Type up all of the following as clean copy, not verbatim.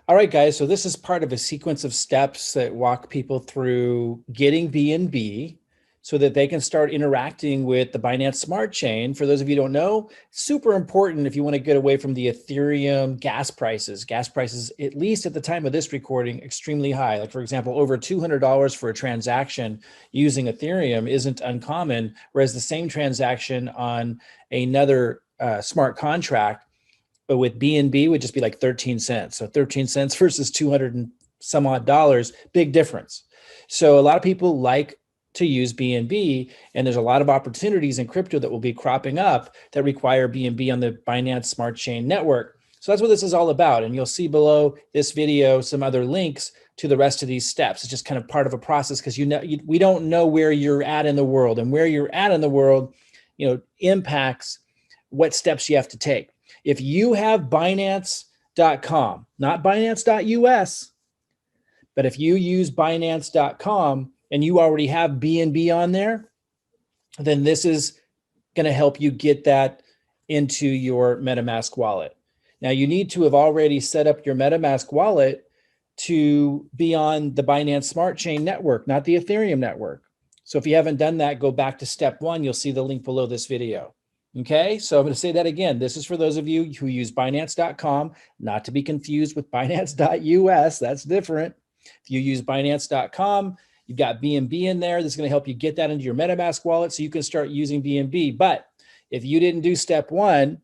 All right, guys, so this is part of a sequence of steps that walk people through getting BNB so that they can start interacting with the Binance Smart Chain. For those of you who don't know, super important if you want to get away from the Ethereum gas prices. Gas prices, at least at the time of this recording, extremely high. Like, for example, over $200 for a transaction using Ethereum isn't uncommon, whereas the same transaction on another smart contract but with BNB would just be like 13 cents. So 13 cents versus 200 and some odd dollars, big difference. So a lot of people like to use BNB, and there's a lot of opportunities in crypto that will be cropping up that require BNB on the Binance Smart Chain Network. So that's what this is all about. And you'll see below this video some other links to the rest of these steps. It's just kind of part of a process because we don't know where you're at in the world, and where you're at in the world, impacts what steps you have to take. If you have Binance.com, not Binance.us, but if you use Binance.com and you already have BNB on there, then this is going to help you get that into your MetaMask wallet. Now, you need to have already set up your MetaMask wallet to be on the Binance Smart Chain Network, not the Ethereum network. So if you haven't done that, go back to step 1. You'll see the link below this video. Okay, so I'm going to say that again. This is for those of you who use Binance.com, not to be confused with Binance.us. That's different. If you use Binance.com, you've got BNB in there. This is going to help you get that into your MetaMask wallet so you can start using BNB. But if you didn't do step 1,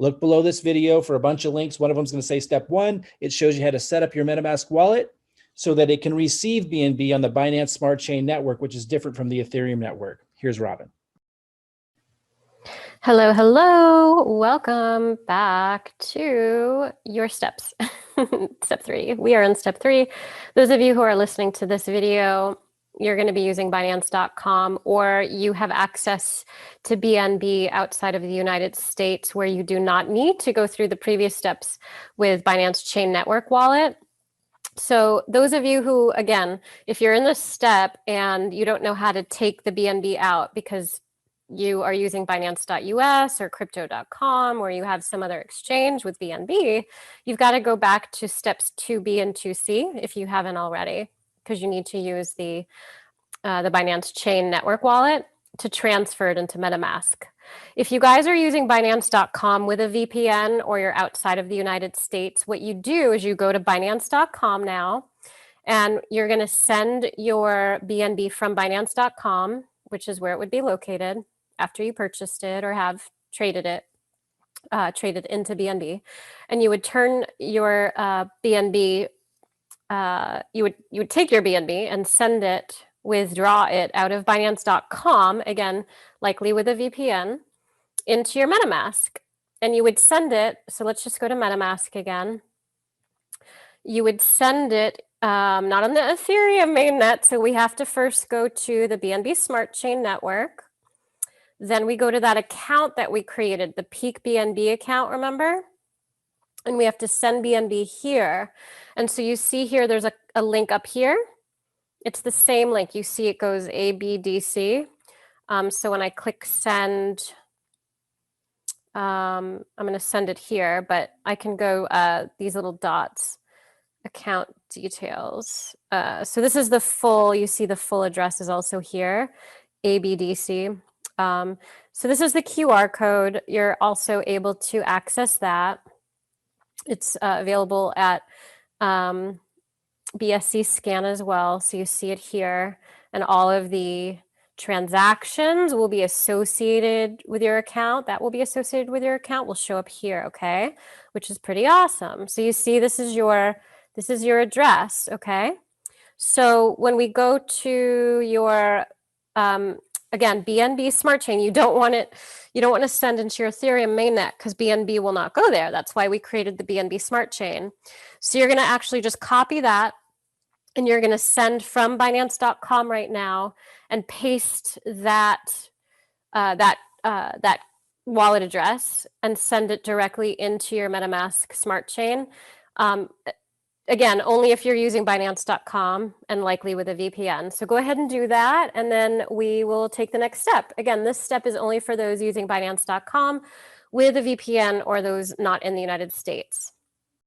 look below this video for a bunch of links. One of them is going to say step 1. It shows you how to set up your MetaMask wallet so that it can receive BNB on the Binance Smart Chain Network, which is different from the Ethereum network. Here's Robin. Hello, hello. Welcome back to your steps. Step 3. We are in step 3. Those of you who are listening to this video, you're going to be using Binance.com, or you have access to BNB outside of the United States where you do not need to go through the previous steps with Binance Chain Network wallet. So those of you who, again, if you're in this step and you don't know how to take the BNB out because you are using Binance.us or Crypto.com, or you have some other exchange with BNB, you've got to go back to steps 2B and 2C if you haven't already, because you need to use the Binance Chain Network wallet to transfer it into MetaMask. If you guys are using Binance.com with a VPN or you're outside of the United States, what you do is you go to Binance.com now, and you're going to send your BNB from Binance.com, which is where it would be located after you purchased it or have traded into BNB, and you would turn your BNB, you would take your BNB and send it, withdraw it out of Binance.com, again, likely with a VPN, into your MetaMask. And you would send it, so let's just go to MetaMask again. You would send it, not on the Ethereum mainnet, so we have to first go to the BNB Smart Chain Network. Then we go to that account that we created, the Peak BNB account, remember? And we have to send BNB here. And so you see here, there's a link up here. It's the same link. You see it goes ABDC. So when I click send, I'm going to send it here, but I can go these little dots, account details. So this is the full, you see the full address is also here, ABDC. So this is the QR code. You're also able to access that. It's available at BSC Scan as well. So you see it here, and all of the transactions will be associated with your account. That will be associated with your account will show up here, okay? Which is pretty awesome. So you see this is your address, okay? So when we go to your again, BNB Smart Chain, you don't want to send into your Ethereum mainnet because BNB will not go there. That's why we created the BNB Smart Chain. So you're going to actually just copy that, and you're going to send from Binance.com right now and paste that wallet address and send it directly into your MetaMask Smart Chain. Again, only if you're using Binance.com and likely with a VPN. So go ahead and do that, and then we will take the next step. Again, this step is only for those using Binance.com with a VPN or those not in the United States.